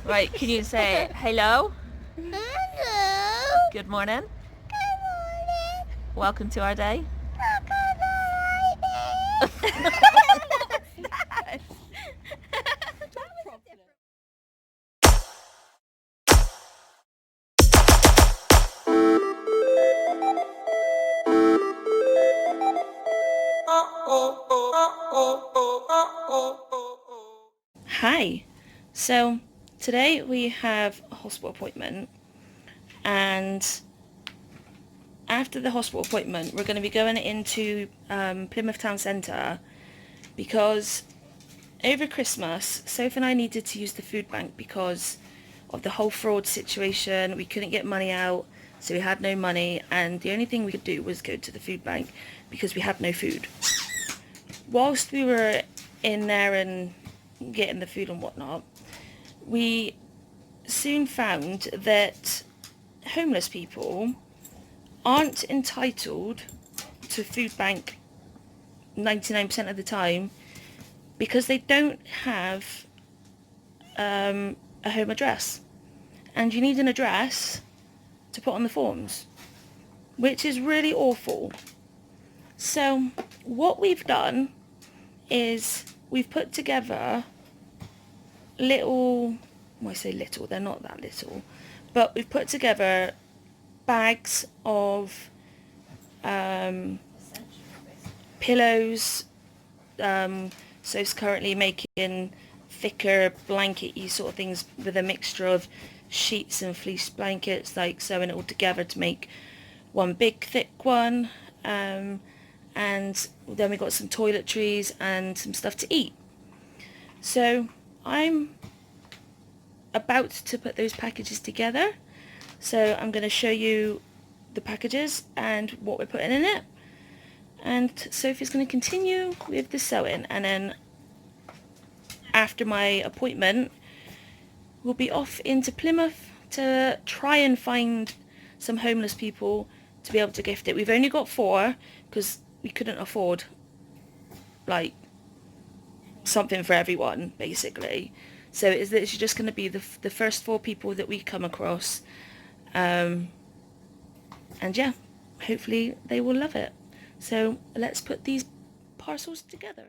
Right, can you say hello? Hello. Good morning. Good morning. Welcome to our day. Hi. So today we have a hospital appointment, and after the hospital appointment we're going to be going into Plymouth Town Centre because over Christmas Sophie and I needed to use the food bank because of the whole fraud situation. We couldn't get money out, so we had no money, and the only thing we could do was go to the food bank because we had no food. Whilst we were in there and getting the food and whatnot, we soon found that homeless people aren't entitled to food bank 99% of the time because they don't have a home address, and you need an address to put on the forms, which is really awful. So what we've done is we've put together little, well, I say little, they're not that little, but we've put together bags of pillows. So it's currently making thicker blanket-y sort of things with a mixture of sheets and fleece blankets, like sewing it all together to make one big thick one. And then we got some toiletries and some stuff to eat. So I'm about to put those packages together. So I'm going to show you the packages and what we're putting in it. And Sophie's going to continue with the sewing, and then after my appointment we'll be off into Plymouth to try and find some homeless people to be able to gift it. We've only got 4 because we couldn't afford like something for everyone, basically. So it's literally just going to be the first 4 people that we come across, and yeah, hopefully they will love it. So let's put these parcels together.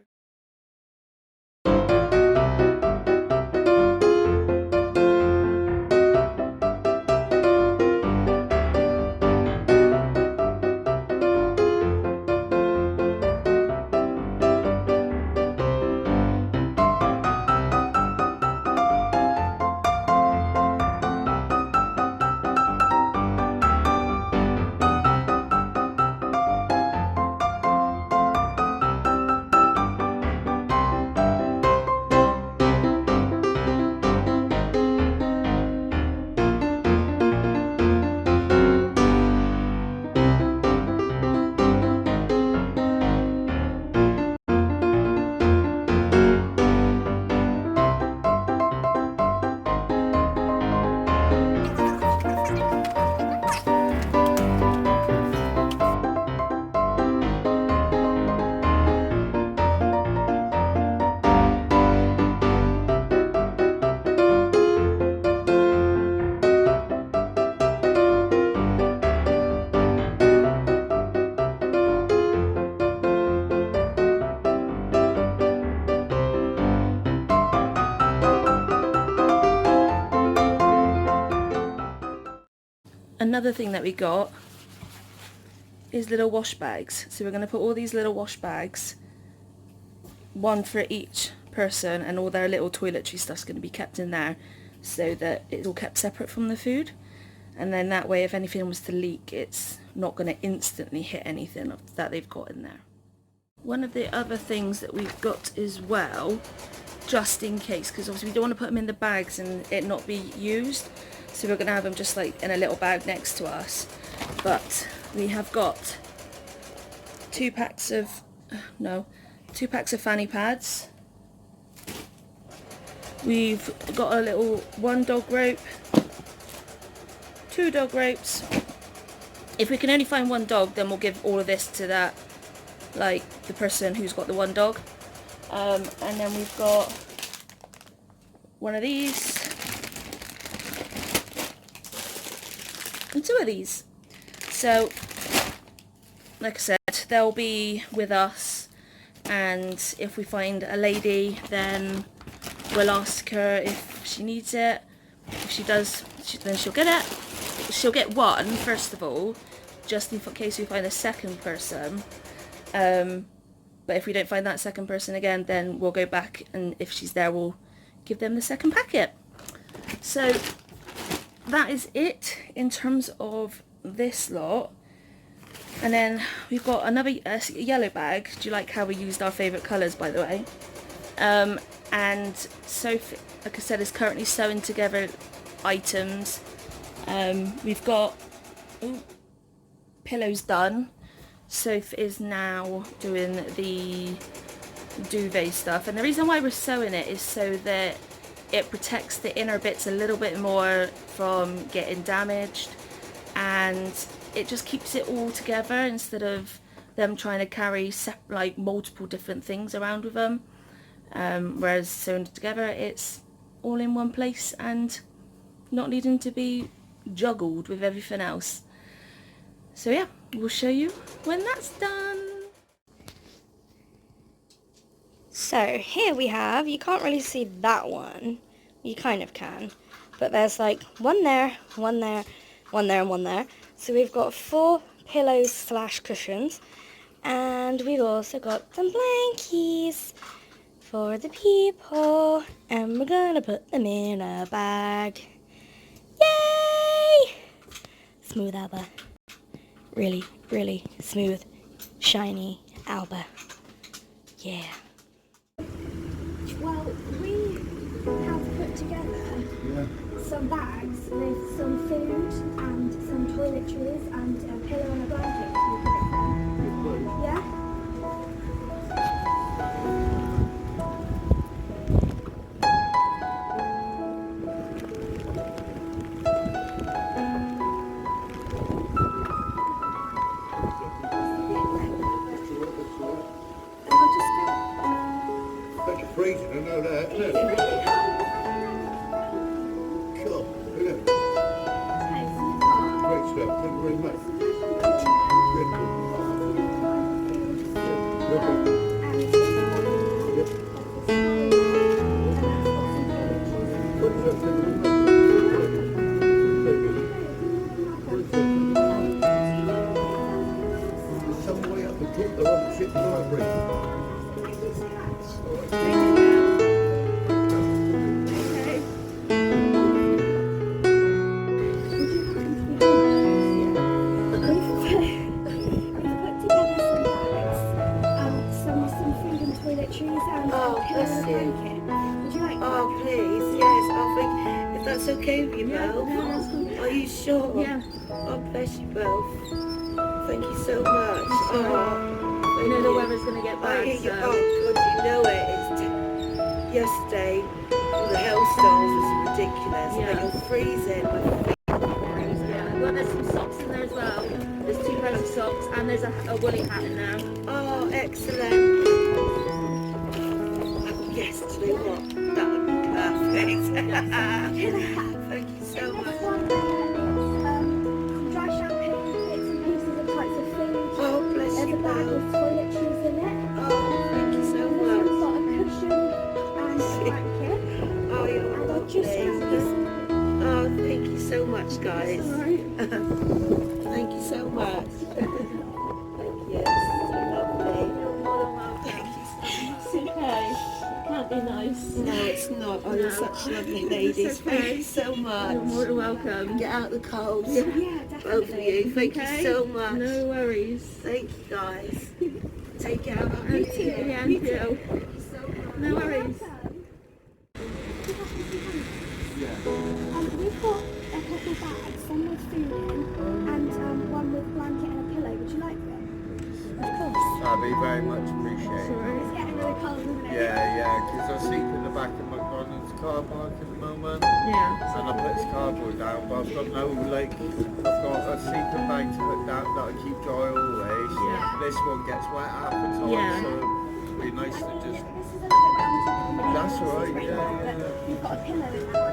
Another thing that we got is little wash bags. So we're going to put all these little wash bags, one for each person, and all their little toiletry stuff's going to be kept in there so that it's all kept separate from the food. And then that way, if anything was to leak, it's not going to instantly hit anything that they've got in there. One of the other things that we've got as well, just in case, because obviously we don't want to put them in the bags and it not be used, so we're going to have them just like in a little bag next to us. But we have got 2 packs of fanny pads. We've got a little 1 dog rope, 2 dog ropes. If we can only find 1 dog, then we'll give all of this to that, like the person who's got the 1 dog. And then we've got one of these, and 2 of these. So, like I said, they'll be with us, and if we find a lady, then we'll ask her if she needs it. If she does, then she'll get it. She'll get one, first of all, just in case we find a second person. But if we don't find that second person again, then we'll go back, and if she's there, we'll give them the second packet. So that is it in terms of this lot. And then we've got another yellow bag. Do you like how we used our favourite colours, by the way? And Sophie, like I said, is currently sewing together items. We've got pillows done. Sophie is now doing the duvet stuff, and the reason why we're sewing it is so that it protects the inner bits a little bit more from getting damaged, and it just keeps it all together instead of them trying to carry like multiple different things around with them. Whereas sewn together, it's all in one place and not needing to be juggled with everything else. So yeah, we'll show you when that's done. So here we have, you can't really see that one, you kind of can, but there's like one there, one there, one there, and one there. So we've got 4 pillows / cushions, and we've also got some blankies for the people, and we're gonna put them in a bag. Yay! Smooth Alba. Really, really smooth, shiny Alba. Yeah. Well, we have put together some bags with some food and some toiletries and a pillow and a blanket. Yeah? Freezing, I know that. Isn't it? Cool. Brilliant. Great stuff. Thank you very much. Some way up the top, they're on the ship library. Oh, please, yes, I'll think, if that's okay with you both. Are you sure? Yeah. Oh, bless you both. Thank you so much. Oh, You know the weather's going to get bad, so... Oh, God, you know it. Yesterday, the hailstones was ridiculous. Yeah. You're freezing. Yeah. Well, there's some socks in there as well. There's 2 pairs of socks, and there's a woolly hat in there. Oh, excellent. Yes, do you know what? That would be perfect. Thank you so much. Dry shampoo, bits and pieces of types of food. Oh, bless There's you a bag with both. toiletries in it. Oh, thank you so We've much. got a cushion and a blanket. Oh, you're And I'll just have lovely. this. Oh, thank you so much, guys. Alright. Thank you so much. Thank you. So lovely. Thank you so much. Okay. Can't be nice. No, it's not. Oh, you're such lovely ladies. Thank you so much. You're more than welcome. Get out the cold. Yeah, definitely. Both of you. Thank Okay. you so much. No worries. Thank you, guys. Take care. And yeah, and you. No worries. We've got a couple bags, some with food in, and one with blanket and a pillow. Would you like them? Of course. That'd be very much appreciated. It's getting really cold, isn't it? Yeah, because I sleep in the back of McDonald's car park at the moment, Yeah. and I put this cardboard down, but I've got no, like, I've got a sleeping bag to put down that I keep dry always. Yeah. This one gets wet half the time, Yeah. so it'd be nice to just... This is a little bit on top of the That's all right, spring yeah, roll, yeah, but yeah. you've got a pillow in that one.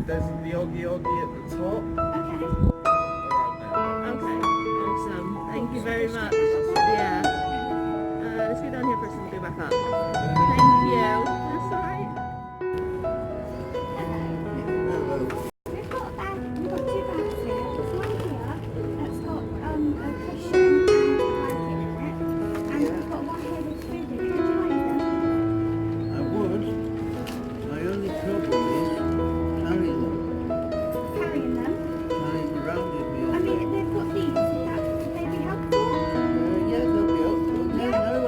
there's the Oggy Oggy at the top. Okay. Around there. Okay, awesome. Thank you very much. Yeah. Let's go down here first and we'll go back up. Thank you. That's alright. Hello. We've got a bag, we've got 2 bags here. There's one here that's got a cushion and a blanket in it. And we've got one here with food in it. Would you like them? I would. My only trouble is carrying them. Carrying them? Carrying around with me. I mean, they've got these. Would they be helpful? Yeah, they'll be helpful. Yeah, Yeah. no,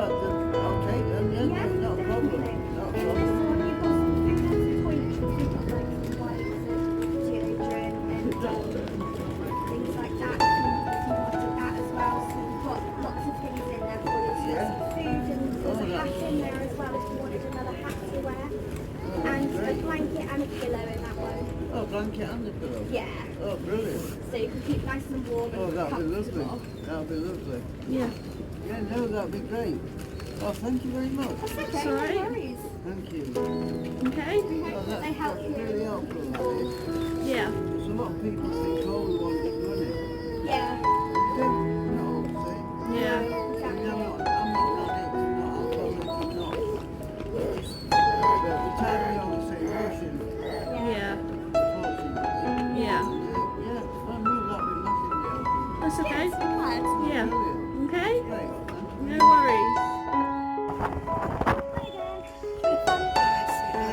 I'll take them. Yeah, Yeah, no, not a problem. definitely. Not a In problem. this one, you've got some food and some toiletries. You've got like wipes and deodorant and things like that. Some bottles of that as well. So you've got lots of things in there for you. So Yeah. there's some food and there's a Oh, hat in there as well if you wanted another hat to wear. And a blanket and a pillow in that one. Oh, blanket and a pillow. Yeah. Oh, brilliant. So you can keep nice and warm and Oh, that'll be lovely. comfortable. That'll be lovely. Yeah. Yeah, no, that'll be great. Oh, thank you very much. That's okay, It's all right. no worries. Thank you. Okay. We hope Oh, that they help that's you. really helpful, that is. Yeah. There's a lot of people think, oh, we want this money. Yeah. You don't know what I'm saying. Yeah. I'm Exactly. not an addict, not alcoholic, not. But the time we always say Russian, Yeah. unfortunately. Yeah. Yeah, I knew that would massively help. That's okay. Yes, I'm glad. Yeah. Brilliant. Okay. Great. No worries.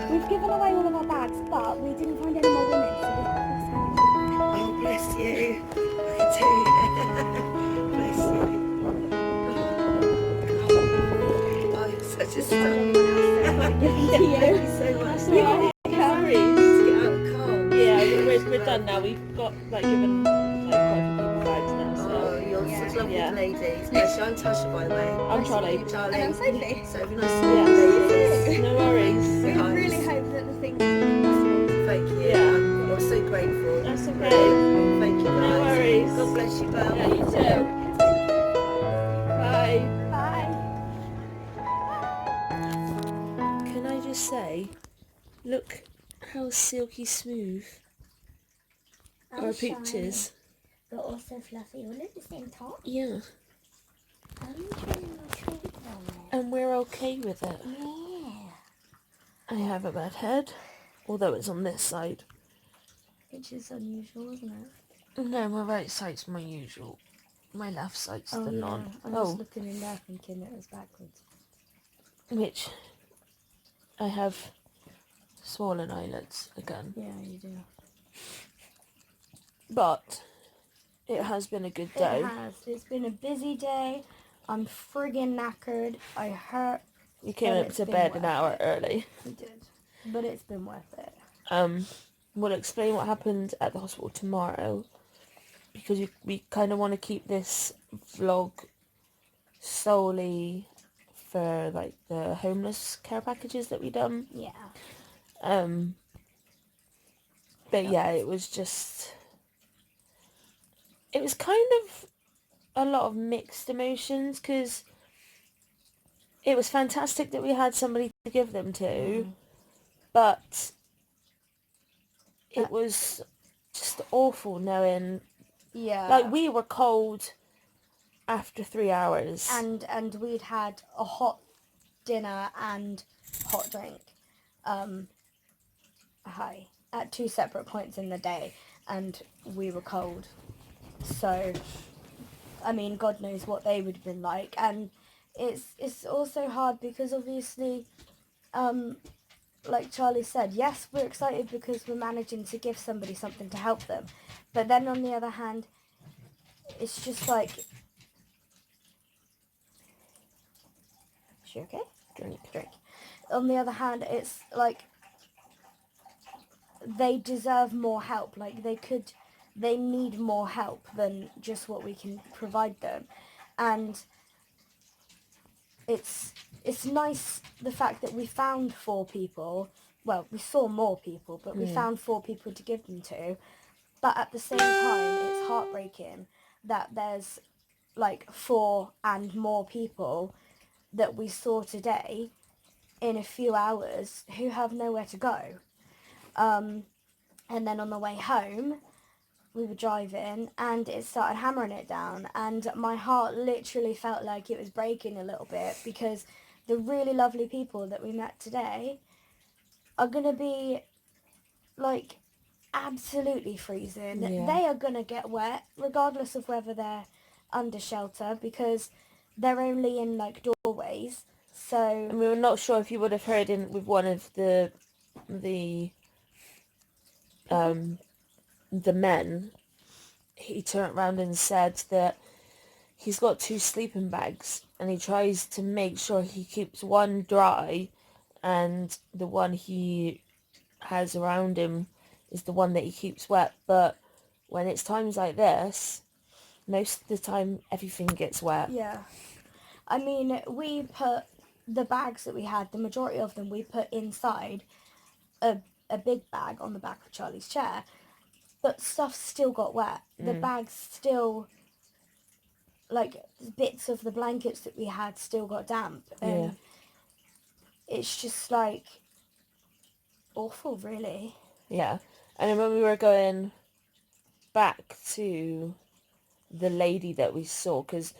We've given away all of our bags, but we didn't find any more women, so we've got this hand. Oh, bless you. I do. Bless you. Oh, you're such a star. Thank you so much. Yeah. No worries. Get out cold. Yeah, we're done now. We've got given quite a few people bags now. So. Oh, you're Yeah. such lovely Yeah. ladies. Bless you. I'm Tasha, by the way. I'm Nice to Charlie. meet you, Charlie. And I'm Sophie. Sophie, nice to Yeah. meet you. No worries. We Nice. really hope that the things are possible. Thank you. Yeah. I'm so grateful. That's okay. Thank you, guys. No worries. God bless you both. Yeah, you too. Bye. Bye. Can I just say, look how silky smooth our pictures. But also fluffy all at the same time. Yeah. I'm trying to treat them. And we're okay with it. Yeah. I have a bad head, although it's on this side. Which is unusual, isn't it? No, my right side's my usual. My left side's the non. I was looking in there thinking it was backwards. Which I have swollen eyelids again. Yeah, you do. But it has been a good day. It has. It's been a busy day. I'm friggin' knackered. I hurt. You came But up it's to been bed worth an hour it. early. We did. But it's been worth it. We'll explain what happened at the hospital tomorrow, because we kind of want to keep this vlog solely for the homeless care packages that we done. Yeah. But yeah, it was kind of a lot of mixed emotions, because it was fantastic that we had somebody to give them to, but it was just awful knowing, Yeah. we were cold after 3 hours. And we'd had a hot dinner and hot drink. At 2 separate points in the day, and we were cold. So, I mean, God knows what they would have been like. And it's also hard because obviously, like Charlie said, yes, we're excited because we're managing to give somebody something to help them. But then on the other hand, it's just like... Is she okay? Drink. On the other hand, it's like they deserve more help. They need more help than just what we can provide them. And it's nice the fact that we found 4 people. Well, we saw more people, but we found 4 people to give them to. But at the same time, it's heartbreaking that there's 4 and more people that we saw today in a few hours who have nowhere to go. And then on the way home, we were driving and it started hammering it down, and my heart literally felt like it was breaking a little bit, because the really lovely people that we met today are going to be like absolutely freezing. Yeah. They are going to get wet regardless of whether they're under shelter, because they're only in like doorways. So And we were not sure if you would have heard in with one of the men. He turned around and said that he's got 2 sleeping bags and he tries to make sure he keeps one dry, and the one he has around him is the one that he keeps wet. But when it's times like this, most of the time everything gets wet. yeah, I mean, we put the bags that we had, the majority of them we put inside a big bag on the back of Charlie's chair, but stuff still got wet. The bags still, like, bits of the blankets that we had still got damp, and it's just like awful, really. Yeah. And then when we were going back to the lady that we saw, because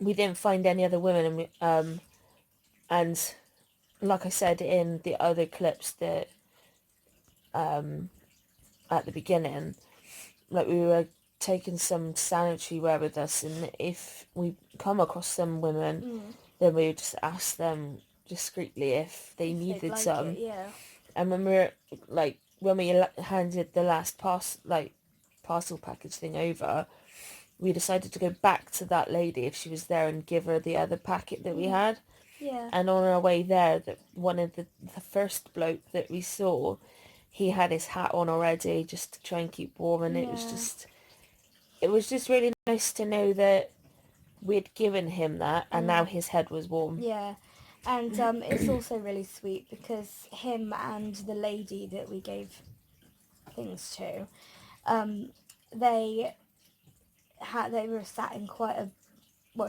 we didn't find any other women, and and like I said in the other clips that at the beginning, like, we were taking some sanitary wear with us, and if we come across some women, then we would just ask them discreetly if they They'd needed like some. it, yeah. And when we handed the last parcel package thing over, we decided to go back to that lady if she was there and give her the other packet that we had. Yeah. And on our way there, one of the first bloke that we saw, he had his hat on already just to try and keep warm, and it was just really nice to know that we'd given him that, and now his head was warm. Yeah. And it's also really sweet because him and the lady that we gave things to, they were sat in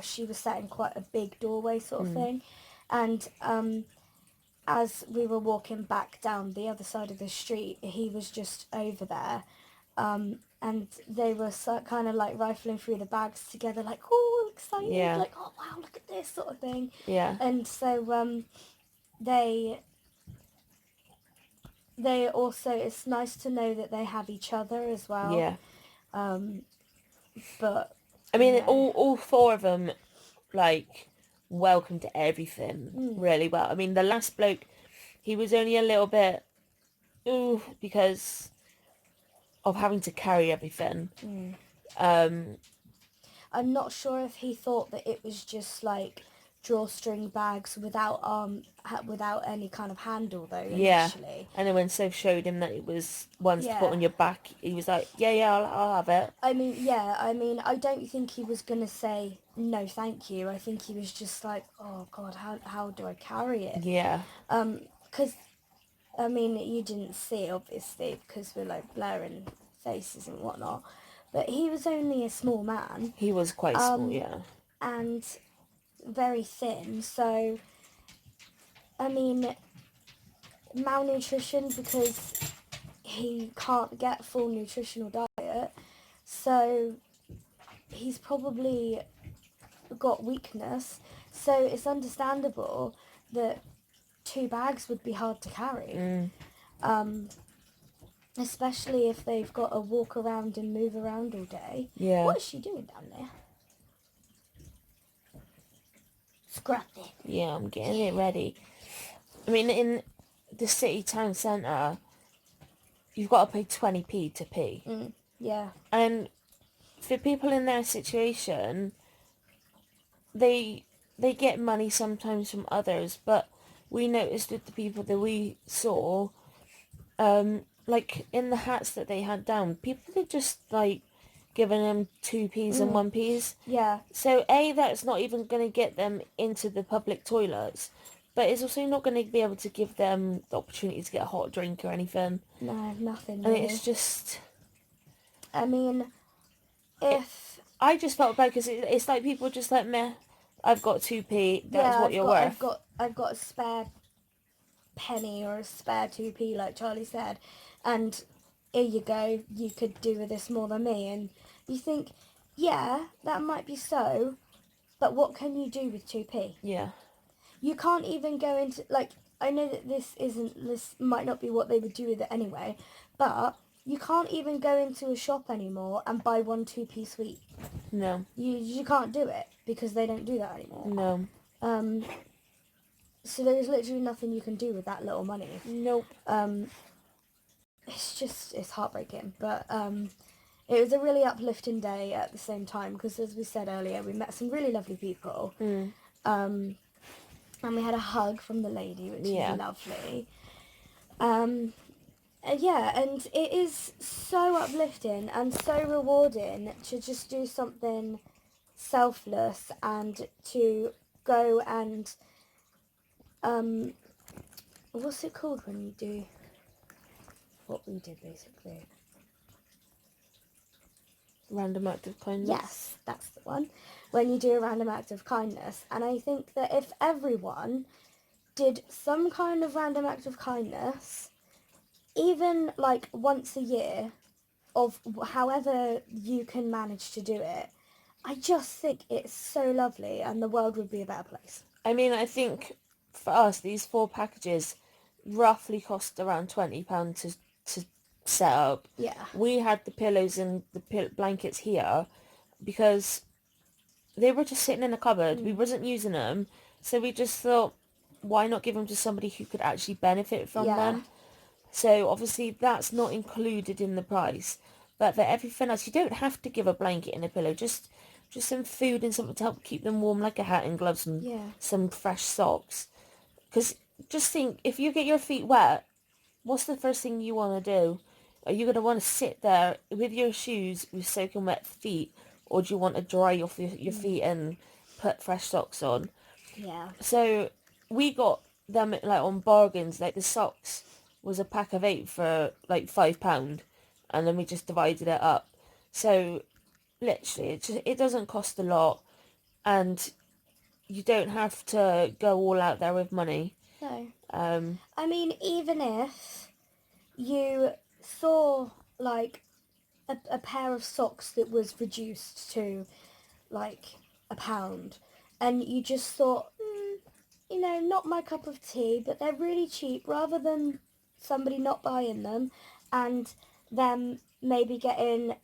she was sat in quite a big doorway sort of thing, and as we were walking back down the other side of the street, he was just over there, and they were kind of like rifling through the bags together, like, oh, excited, like, oh wow, look at this sort of thing. Yeah. And so they also, it's nice to know that they have each other as well. Yeah. But I mean, all 4 of them, like, welcomed everything really well. I mean, the last bloke, he was only a little bit, because of having to carry everything. I'm not sure if he thought that it was just like drawstring bags without any kind of handle though initially. And then when Soph showed him that it was ones to Yeah. put on your back, he was like, yeah, I'll have it. I mean, I don't think he was gonna say no thank you. I think he was just like, oh god, how do I carry it? Yeah. Because I mean, you didn't see obviously because we're like blurring faces and whatnot, but he was only a small man. He was quite small, yeah. And very thin, so I mean, malnutrition because he can't get full nutritional diet, so he's probably got weakness, so it's understandable that 2 bags would be hard to carry, especially if they've got to walk around and move around all day. Yeah. What is she doing down there? Scrappy. Yeah, I'm getting it ready. I mean, in the city town centre, you've got to pay 20p to pee. Yeah. And for people in their situation, they get money sometimes from others, but we noticed with the people that we saw, like in the hats that they had down, people are just like giving them 2p's and 1p's. Yeah. So that's not even going to get them into the public toilets, but it's also not going to be able to give them the opportunity to get a hot drink or anything. No, nothing. And Really. it's just, I mean, if I just felt bad because it's like people just like, meh, I've got 2p, that's what you're worth. I've got a spare penny or a spare 2p, like Charlie said, and here you go, you could do with this more than me. And you think, yeah, that might be so, but what can you do with 2p? Yeah. You can't even go into, like, I know that this might not be what they would do with it anyway, but you can't even go into a shop anymore and buy 1 2p sweet. No. You can't do it because they don't do that anymore. No. So there is literally nothing you can do with that little money. Nope. It's heartbreaking, but it was a really uplifting day at the same time because, as we said earlier, we met some really lovely people. And we had a hug from the lady, which Yeah. is lovely. Yeah, and it is so uplifting and so rewarding to just do something selfless and to go and what's it called when you do what we did, basically? Random act of kindness. Yes, that's the one. When you do a random act of kindness. And I think that if everyone did some kind of random act of kindness, even like once a year, of however you can manage to do it, I just think it's so lovely and the world would be a better place. I mean, I think for us, these 4 packages roughly cost around £20 to set up. Yeah. We had the pillows and the blankets here because they were just sitting in a cupboard. We wasn't using them, so we just thought, why not give them to somebody who could actually benefit from them? So obviously that's not included in the price, but for everything else, you don't have to give a blanket and a pillow. Just some food and something to help keep them warm, like a hat and gloves and some fresh socks. Because just think, if you get your feet wet, what's the first thing you want to do? Are you going to want to sit there with your shoes with soaking wet feet, or do you want to dry off your feet and put fresh socks on? Yeah. So we got them like on bargains. Like the socks was a pack of 8 for like £5, and then we just divided it up. So literally, it doesn't cost a lot, and you don't have to go all out there with money. No. I mean, even if you saw like a pair of socks that was reduced to like £1, and you just thought, not my cup of tea, but they're really cheap, rather than somebody not buying them and them maybe getting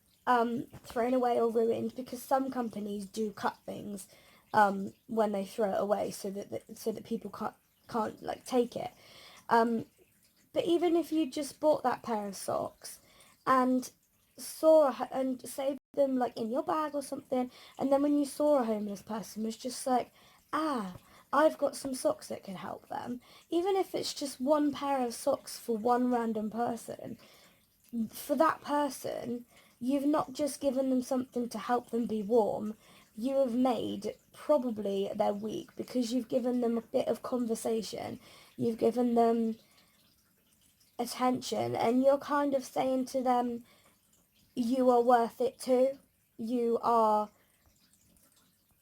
thrown away or ruined, because some companies do cut things when they throw it away so that people can't like take it. But even if you just bought that pair of socks and and saved them like in your bag or something, and then when you saw a homeless person was just like, I've got some socks that can help them. Even if it's just 1 pair of socks for one random person, for that person, you've not just given them something to help them be warm, you have made probably their week, because you've given them a bit of conversation, you've given them attention, and you're kind of saying to them, you are worth it too. You are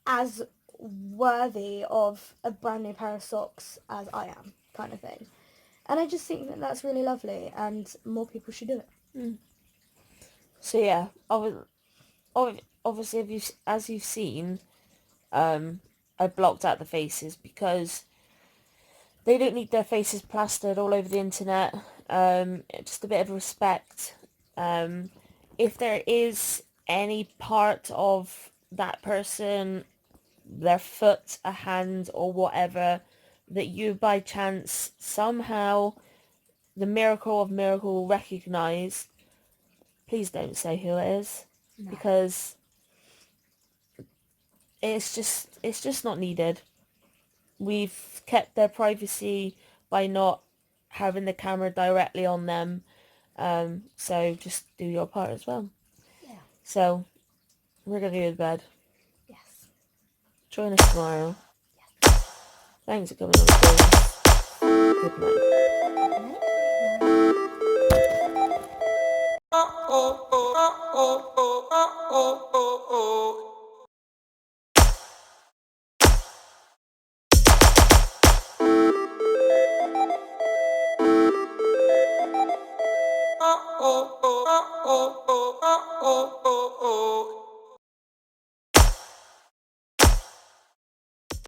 as worthy of a brand new pair of socks as I am, kind of thing. And I just think that that's really lovely, and more people should do it. So yeah, obviously, as you've seen, I blocked out the faces because they don't need their faces plastered all over the internet. Just a bit of respect. If there is any part of that person, their foot, a hand, or whatever, that you by chance somehow, the miracle of miracle, recognise, please don't say who it is, because it's just not needed. We've kept their privacy by not having the camera directly on them, so just do your part as well. Yeah. So we're gonna go to bed. Yes. Join us tomorrow. Thanks for coming on the Good night. Good night.